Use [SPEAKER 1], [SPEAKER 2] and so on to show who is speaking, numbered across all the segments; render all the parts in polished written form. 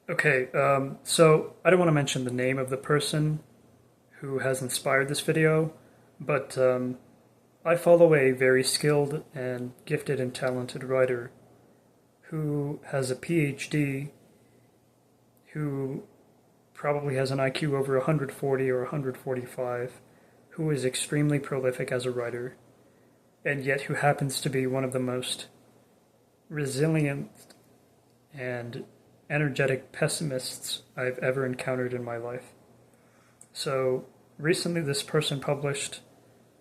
[SPEAKER 1] Okay, so I don't want to mention the name of the person who has inspired this video, but I follow a very skilled and gifted and talented writer who has a PhD, who probably has an IQ over 140 or 145, who is extremely prolific as a writer, and yet who happens to be one of the most resilient and energetic pessimists I've ever encountered in my life. So recently, this person published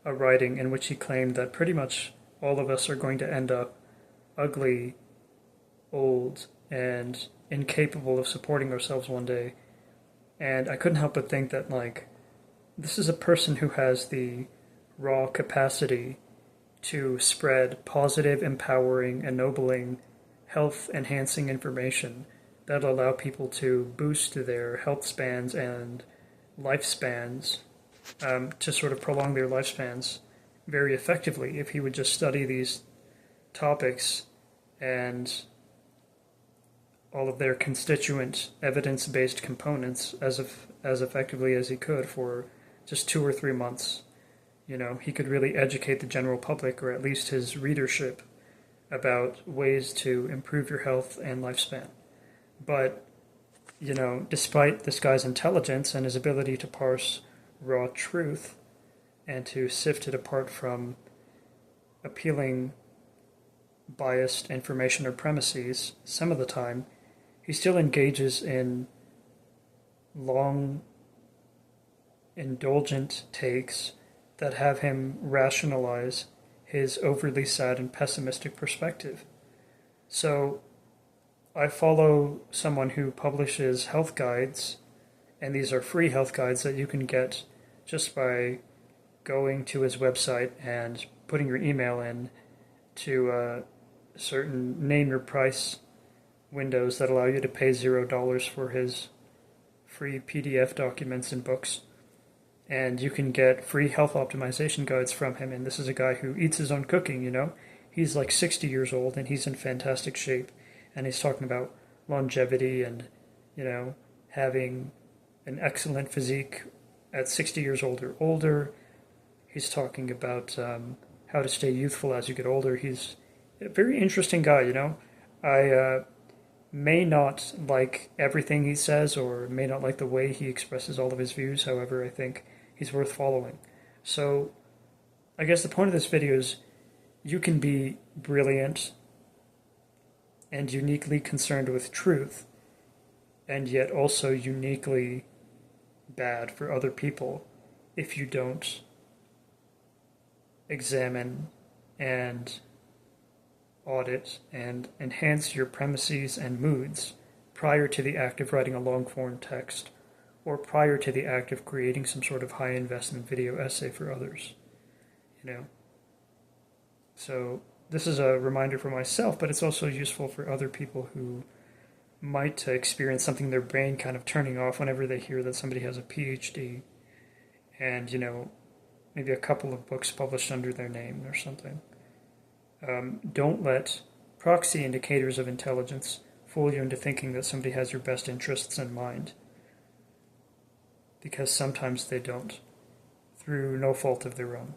[SPEAKER 1] a writing in which he claimed that pretty much all of us are going to end up ugly, old, and incapable of supporting ourselves one day. And I couldn't help but think that, like, this is a person who has the raw capacity to spread positive, empowering, ennobling, health enhancing information that'll allow people to boost their health spans and lifespans, to sort of prolong their lifespans very effectively if he would just study these topics and all of their constituent evidence-based components as effectively as he could for just 2 or 3 months. He could really educate the general public, or at least his readership, about ways to improve your health and lifespan. But, despite this guy's intelligence and his ability to parse raw truth and to sift it apart from appealing biased information or premises, some of the time, he still engages in long, indulgent takes that have him rationalize his overly sad and pessimistic perspective. So I follow someone who publishes health guides, and these are free health guides that you can get just by going to his website and putting your email in to certain name your price windows that allow you to pay $0 for his free PDF documents and books. And you can get free health optimization guides from him. And this is a guy who eats his own cooking. He's like 60 years old and he's in fantastic shape. And he's talking about longevity and, having an excellent physique at 60 years old or older. He's talking about how to stay youthful as you get older. He's a very interesting guy. I may not like everything he says or may not like the way he expresses all of his views. However, I think he's worth following. So I guess the point of this video is you can be brilliant and uniquely concerned with truth and yet also uniquely bad for other people if you don't examine and audit and enhance your premises and moods prior to the act of writing a long form text or prior to the act of creating some sort of high investment video essay for others. you know so this is a reminder for myself, but it's also useful for other people who might experience something in their brain kind of turning off whenever they hear that somebody has a PhD and maybe a couple of books published under their name or something. Don't let proxy indicators of intelligence fool you into thinking that somebody has your best interests in mind, because sometimes they don't, through no fault of their own.